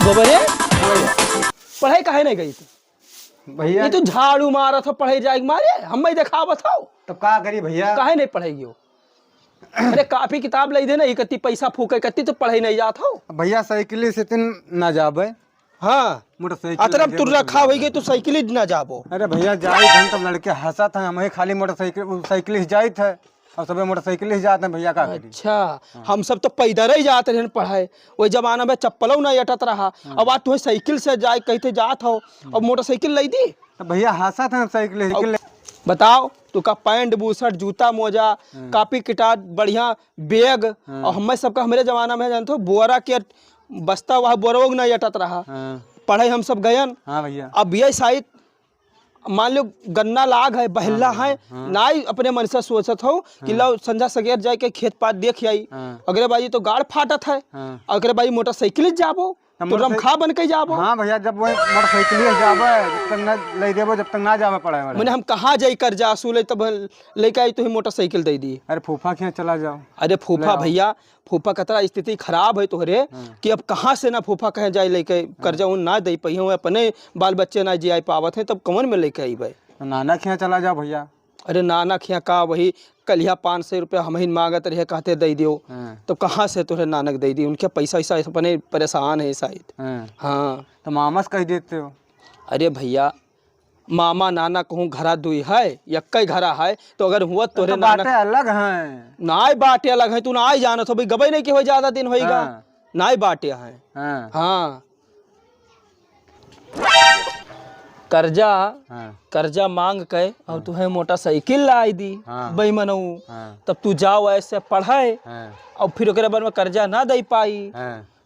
गोबरे पढ़ाई काहे नहीं गई थी भैया? ये तो झाड़ू मारा था पढ़ाई जाएगी मारे हम ही देखा बताओ तो का करी भैया? काहे नहीं पढ़ेगी हो? अरे कापी किताब ले दे ना इकट्ठी पैसा फूके इकट्ठी तो पढ़ाई नहीं जाता हो भैया साइकिल से तीन ना जाबे। हाँ मोटरसाइकिल अतरब तू रखा हो गई तो साइकिल ही ना जाबो। अरे भैया जाई थे तब लड़के हंसा था हमें खाली मोटरसाइकिल साइकिल ही जाई थे और सब मोटरसाइकिल ही जाते हैं भैया का करी। अच्छा हम सब तो पैदल ही जाते रहे पढ़ाई वही जमाना में चप्पलों नहीं अटत रहा अब आज तुम्हें साइकिल से जाए कहते जात हो अब मोटरसाइकिल लाई दी तो भैया हंसा था साइकिल बताओ तू का पैंट बूशर्ट जूता मोजा कापी किताब बढ़िया बैग और हमें सबका हमारे जमाना में जानते हो बोरा के बस्ता वहाँ बोरोग नहीं अटत रहा पढ़ाई हम सब गयन। हाँ भैया। अब ये शायद मान लो गन्ना लाग है बहला है ना ही अपने मन से सोचत हो कि लो संझा सगेर जाए के खेत पात देख आई अगले बाजी तो गाड़ फाटत है अगले बाजी मोटरसाइकिल जाबो तो रमखा बन के जाबो। हाँ भैया जब वो मोटरसाइकिल ही जाबे जब तक ना ले देबो जब तक ना जावे पड़े मैंने हम कहाँ जाई कर जा सूले तब लेके आई तो ही मोटरसाइकिल दे दी। अरे फूफा के यहाँ चला जाओ। अरे फूफा भैया फूफा कतरा स्थिति खराब है तोहरे कि अब कहाँ से ना फूफा कहे जाए लेके कर जाऊँ ना दे पही अपने बाल बच्चे ना जी पावत है तब कमन में लेके आई भाई। नाना के यहाँ चला जाओ भैया। अरे नाना खिया का वही कलिया 500 रुपया हम ही मांगत रहे कहते दे दियो तो कहाँ से तुझे नानक दे दी उनके पैसा वैसा अपने परेशान है शायद। हाँ तो मामा से कह देते हो। अरे भैया मामा नाना कहूँ घरा दुई है या कई घरा है तो अगर हुआ तोरे बातें अलग हैं ना बाटे अलग है तू ना आई जाना तो भाई गबे नहीं कि हो ज्यादा दिन होएगा ना बाटे है। हाँ कर्जा कर्जा मांग के और तुम्हें मोटरसाइकिल लाई दी बेईमानऊ तब तू जाओ ऐसे पढ़ाए और फिर ओकरे बाद में कर्जा ना दे पाई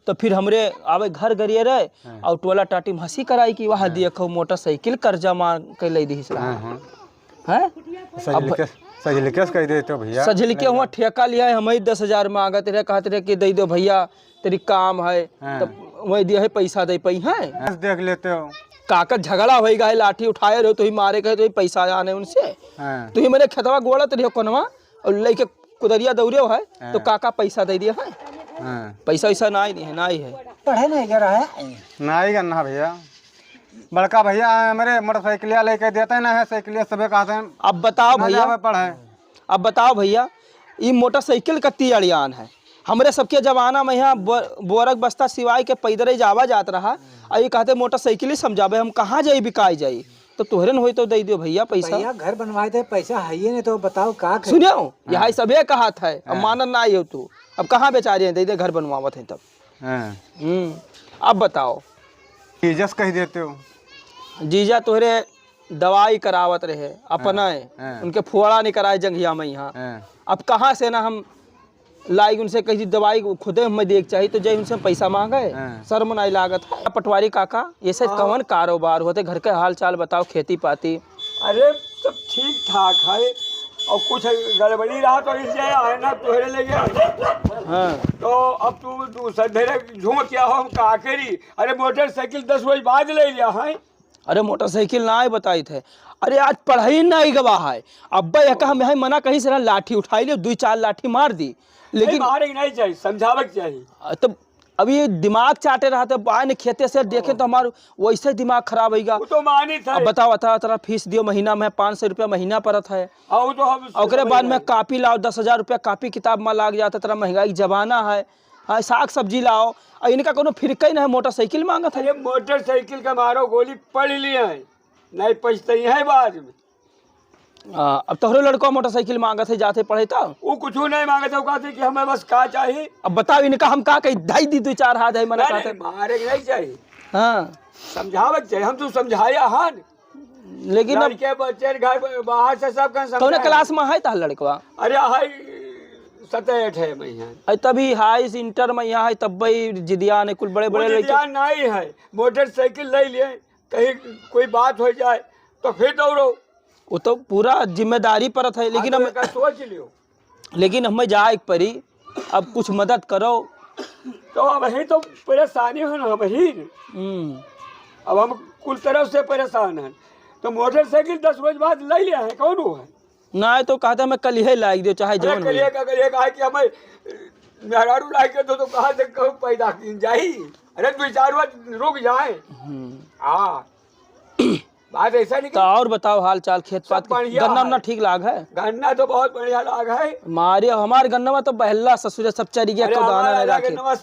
तो फिर हमरे आवे घर गरिए रहे और टोला टाटी में हंसी कराई कि वहाँ देखो मोटरसाइकिल कर्जा मांग के ले दी कह देते हो भैया। सजल के हुआ ठेका लिया है हम ही 10,000 मांगते रहे कहते रहे कि दे दो भैया तेरी काम है तब वही दिया है पैसा दे पाई है देख लेते हो काका झगड़ा हो गया लाठी उठाए रहे तो ही मारे गए तो ही पैसा आने उनसे तो ही मेरे खेतवा गोड़त रहियो कोनवा और लेके कुदरिया दौड़े है तो काका पैसा दे दिया है पैसा वैसा ना ही है ना ही है पढ़े नहीं कर रहा है ना ही करना भैया बड़का भैया मेरे मोटरसाइकिल लेके देते ना है साइकिल सबे कहते हैं। अब बताओ भैया पढ़े अब बताओ भैया ये मोटरसाइकिल कत्ती अड़ियान है हमरे सबके जमाना में यहाँ बोरक बस्ता सिवाय के पैदल जावा जात रहा और ये कहते मोटरसाइकिल ही समझावे हम कहाँ जाई बिकाई जाई तो तोहरे न हो तो दे दियो भैया पैसा। भैया घर बनवाए थे पैसा है ही नहीं तो बताओ का सुनियो यहाँ सबे कहा था अब मानन ना हो तू अब कहाँ बेचारे दे दे घर बनवावत है तब। अब बताओ जीजस कह देते हो जीजा तोहरे दवाई करावत रहे अपना उनके फुआड़ा नहीं कराए जंघिया में यहाँ अब कहाँ से ना हम लाई उनसे कही दवाई खुदे हमें देख चाहिए तो जय उनसे पैसा मांगे शर्म नहीं लागत है। पटवारी काका ये सब कौन कारोबार होते घर के हाल चाल बताओ खेती पाती। अरे सब ठीक ठाक है और कुछ गड़बड़ी रहा तो इसलिए आए ना तोहरे ले गया तो अब तू दूसरा धीरे झूम क्या हो हम कहा करी। अरे मोटरसाइकिल 10 बजे बाद ले लिया है। अरे मोटरसाइकिल ना ही बताई थे अरे आज पढ़ाई नहीं गवाह है अब्बा यह हम यहाँ मना कहीं से लाठी उठाई लियो 2-4 लाठी मार दी लेकिन मारे नहीं चाहिए समझावक चाहिए। तो अभी दिमाग चाटे रहा था आए खेते से देखे तो हमारा वैसे दिमाग खराब होगा तो मानी था। बताओ तेरा फीस दियो महीना में 500 रुपया महीना पड़त है और बाद में कापी लाओ 10,000 रुपया कापी किताब में लाग जाता तेरा महंगाई जमाना है। हाँ साग सब्जी लाओ और इनका कोनो फिरका ही नहीं मोटरसाइकिल मांगा था। मोटरसाइकिल का मारो गोली पढ़ लिया है नहीं पछताई है बाद में। अब तोहरे लड़का मोटरसाइकिल मांगा थे जाते पढ़े था वो कुछ नहीं मांगा था कहते कि हमें बस का चाहिए। अब बताओ इनका हम का कही ढाई दी 2-4 हाथ है मना कहते मारे नहीं चाहिए। हाँ समझावक चाहिए हम तो समझाया हाँ लेकिन अब के बच्चे घर बाहर से सब कौन क्लास में है ता लड़कवा। अरे हाई 7-8 है मैं तभी हाई इंटर में यहाँ है तब जिदिया ने कुल बड़े बड़े नहीं है मोटरसाइकिल ले लिए कहीं कोई बात हो जाए तो फिर दौड़ो वो तो पूरा जिम्मेदारी पर है लेकिन हम सोच लियो लेकिन हमें जाए परी अब कुछ मदद करो तो अब ही तो परेशानी है ना वही अब हम कुल तरफ से परेशान हैं तो मोटरसाइकिल 10 बजे बाद ले लिया है कौन वो है ना तो कहता मैं कल ही लाइक दो चाहे जवन कल कि हमें मेहरारू लाइक दो तो कहाँ से कहूँ पैदा की जाही अरे 2-4 रुक जाए। हाँ बात ऐसा नहीं तो और बताओ हाल चाल खेत पात सब बढ़िया गन्ना है। उन्ना ठीक लाग है? गन्ना तो बहुत बढ़िया लाग है। मारे हमारे गन्ना में तो बहला ससुर सब चरी गया, अरे तो दाना नहीं हमारा रखे। गन्ना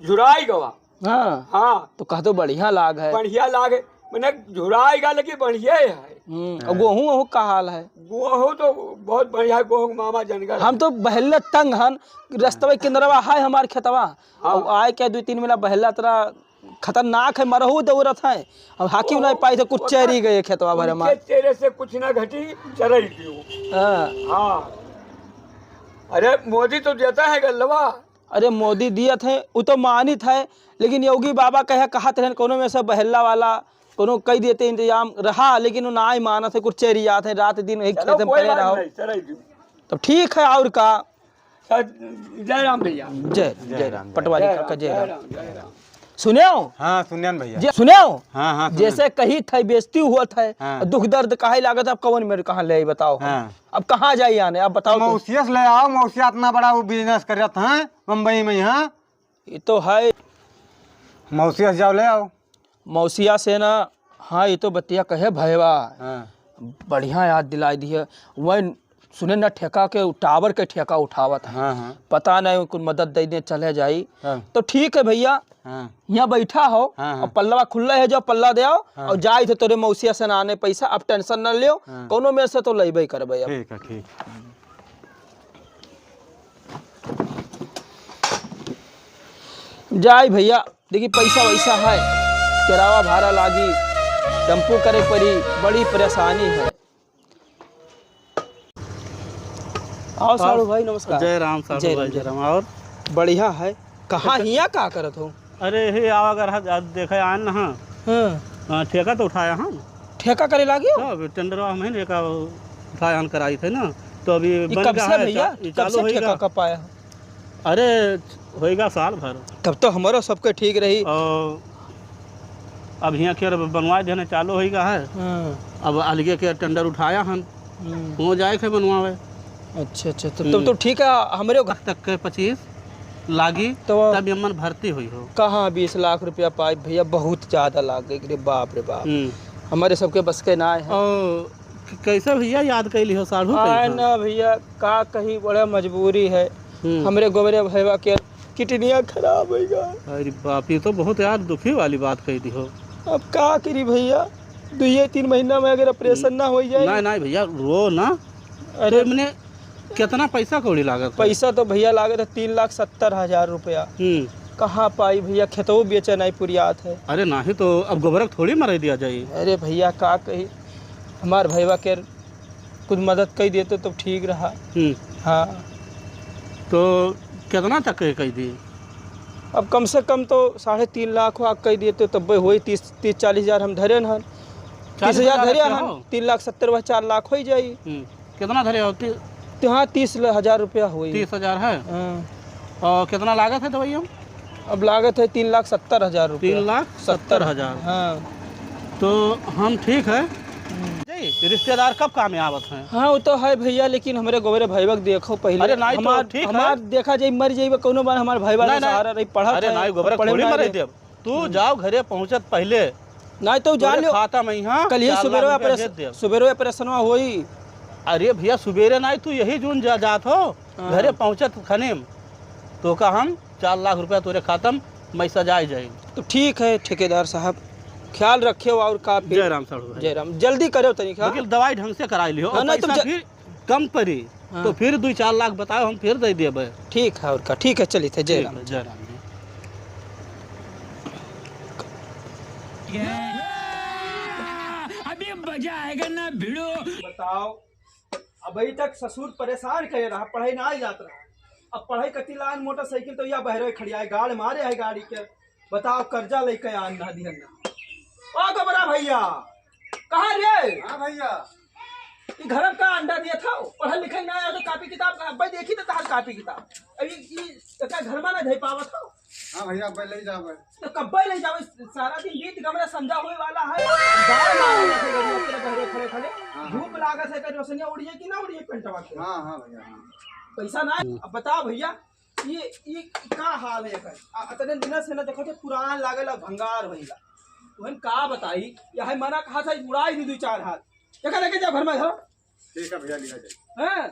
झुराई गवा। हाँ हाँ तो कह दो बढ़िया लाग है। बढ़िया लाग है, मैंने झुराई गा लेकिन बढ़िया है। और गेहूं वहूं का हाल है? गेहूँ तो बहुत बढ़िया है, गेहूँ मामा जनगढ़। हम तो बहला तंग हन, रस्तवा किंदरवा है हमार खेतवा। और आए क्या 2-3 महीना बहला तरह खतरनाक है, मरहू दौड़त है। अब हाकी नहीं पाई तो कुछ चरी गए खेतवा भर हमार। तेरे से कुछ ना घटी चरई की। हाँ अरे मोदी तो देता है गल्लवा। अरे मोदी दिया थे वो तो मानित है, लेकिन योगी बाबा कहत रहे कोनो में से बहला वाला कोनो कई देते इंतजाम रहा, लेकिन वो ना ही माना थे, कुछ चेरी आते हैं रात दिन एक खेत में पड़े रहो। तब ठीक है और का। जय राम भैया। जय राम पटवारी का जय राम। सुनियो? हाँ सुनियन भैया। सुनियो? हाँ हाँ जैसे कही थे बेइज्जती हुआ था, हाँ। दुख दर्द काहे लागत, अब कौन मेरे कहाँ ले आई बताओ? हाँ। अब कहाँ जाइए आने, अब बताओ तो। मौसिया से ले आओ, मौसिया इतना बड़ा वो बिजनेस कर रहा है मुंबई में। यहाँ ये तो है मौसिया से जाओ ले आओ। मौसिया से ना। हाँ ये तो बतिया कहे भैया, हाँ। बढ़िया याद दिलाई दी है। वह सुने ना ठेका के टावर के ठेका उठावत है। हाँ हाँ पता नहीं कुछ मदद दे दे चले जाई। हाँ। तो ठीक है भैया, हाँ यहाँ बैठा हो। हाँ। और पल्लवा खुला है, जो पल्ला दे आओ। और जाए थे तोरे मौसिया से ना आने पैसा, अब टेंशन न लियो। कोनो में से तो लेबे करबे अब। ठीक है ठीक। जाए भैया, देखिए पैसा वैसा है, किराया भाड़ा लागी, टेम्पू करे पड़ी, बड़ी परेशानी है। आओ साड़ू भाई नमस्कार। जय राम साहब। जय राम। और बढ़िया है। कहाँ हिया का करत हो? अरे हे आओ अगर देखे आए ना। हाँ ठेका तो उठाया हाँ। ठेका करे लागी हो? तो टेंडरवा में ने का उठाया हन कराई थे ना, तो अभी ये बन कब गया से है। भैया, ये कब चालू से ठेका होएगा। कब पाया? अरे होएगा साल भर। तब तो हमारा सबके ठीक रही। और अब यहाँ के बनवाए देने चालू होएगा है। अब अलगे के टेंडर उठाया हन, हो जाए के बनवावे। अच्छा अच्छा, तब तो ठीक है। हमारे घर तक के 25 लागी तो तब यमन भर्ती हुई हो। कहाँ 20 लाख रुपया पाई भैया, बहुत ज्यादा लाग गई रे बाप रे बाप। हमारे सबके बस के ना है। और कैसे भैया याद कैली हो साढ़ू? ना भैया का कहीं बड़ा मजबूरी है। हमारे गोबरे भैया के किडनियाँ खराब हो गया। अरे बाप, ये तो बहुत यार दुखी वाली बात कही दी हो। अब का करी भैया, 2-3 महीना में अगर ऑपरेशन ना हो जाए। नहीं नहीं भैया रो ना। अरे मैंने कितना पैसा कौड़ी लागत? पैसा तो भैया लागत है 3,70,000 रुपया। कहाँ पाई भैया, खेतों बेचे नहीं पुरियात है। अरे नहीं तो अब गोबर थोड़ी मर दिया जाए। अरे भैया का कही, हमार भैया के कुछ मदद कर देते तो ठीक रहा। हाँ तो कितना तक कह दी? अब कम से कम तो 3.5 लाख वाक कह देते तब वही 30-40 हजार हम धरे न 30,000 धरे हन। 3,70,000 4 लाख हो जाई। कितना धरे होती? हाँ 30,000 रुपया हुई। 30,000 है। और कितना लागत है दवाइयों? अब लागत है 3,70,000 रुपया। 3,70,000। हाँ तो हम ठीक है। रिश्तेदार कब काम में आवत हैं? हाँ वो तो है भैया, लेकिन हमारे गोबरे भैया देखो पहले। अरे नहीं तो ठीक है। हमार देखा जाए मर जाइए कोनो बार, हमारे भैया सहारा रही पढ़ा। अरे नहीं गोबर थोड़ी मर देब। तू जाओ घरे पहुंचत पहले नहीं तो जान लो खाता में यहाँ कल ही सुबेरे ऑपरेशन हुई। अरे भैया सुबेरे नहीं, तू यही जून जात हो घरे पहुंचत खनेम तो का हम 4 लाख रुपया तोरे खातम में सजाए जाए। तो ठीक है ठेकेदार साहब, ख्याल रखियो। और का जय राम साहब। जय राम, जल्दी करो तरीका। लेकिन दवाई ढंग से कराई लियो। हाँ, पैसा फिर कम पड़ी तो फिर 2-4 लाख बताओ, हम फिर दे देबे। ठीक है और का, ठीक है चलिए थे। जय राम। जय राम जी। अभी मजा आएगा ना भिड़ो। बताओ, अभी तक ससुर परेशान कर रहा, पढ़ाई ना जात रहा। अब पढ़ाई कती लान मोटरसाइकिल तो या बहरे खड़िया है, गाड़ मारे है गाड़ी के। बताओ कर्जा लेके आना दिहना। ओ गोबरा भैया कहाँ रे? हाँ भैया, ये घर का अंडा दिया था, पढ़ा लिखा ना आया तो कापी किताब भाई देखी तो तार कापी किताब अभी ये घर में ना धे पावा था। हाँ भैया ले जाओ। तो कब ले जाओ, सारा दिन बीत गया, संजा होए वाला है। गाड़ मारा थे गड़िया खड़े खड़े, धूप लागत है, रोशनिया उड़िए कि ना उड़िए पेंटवा के। हाँ हाँ भैया। पैसा ना। अब बताओ भैया ये का हाल है अतने दिन से ना देखो पुरान लागेला भंगार भइला तुहन का बताई यह मना कहा था उड़ाई दी 2-4 हाथ क्या लेके जा घर में धरो ठीक है भैया लिया जाए हैं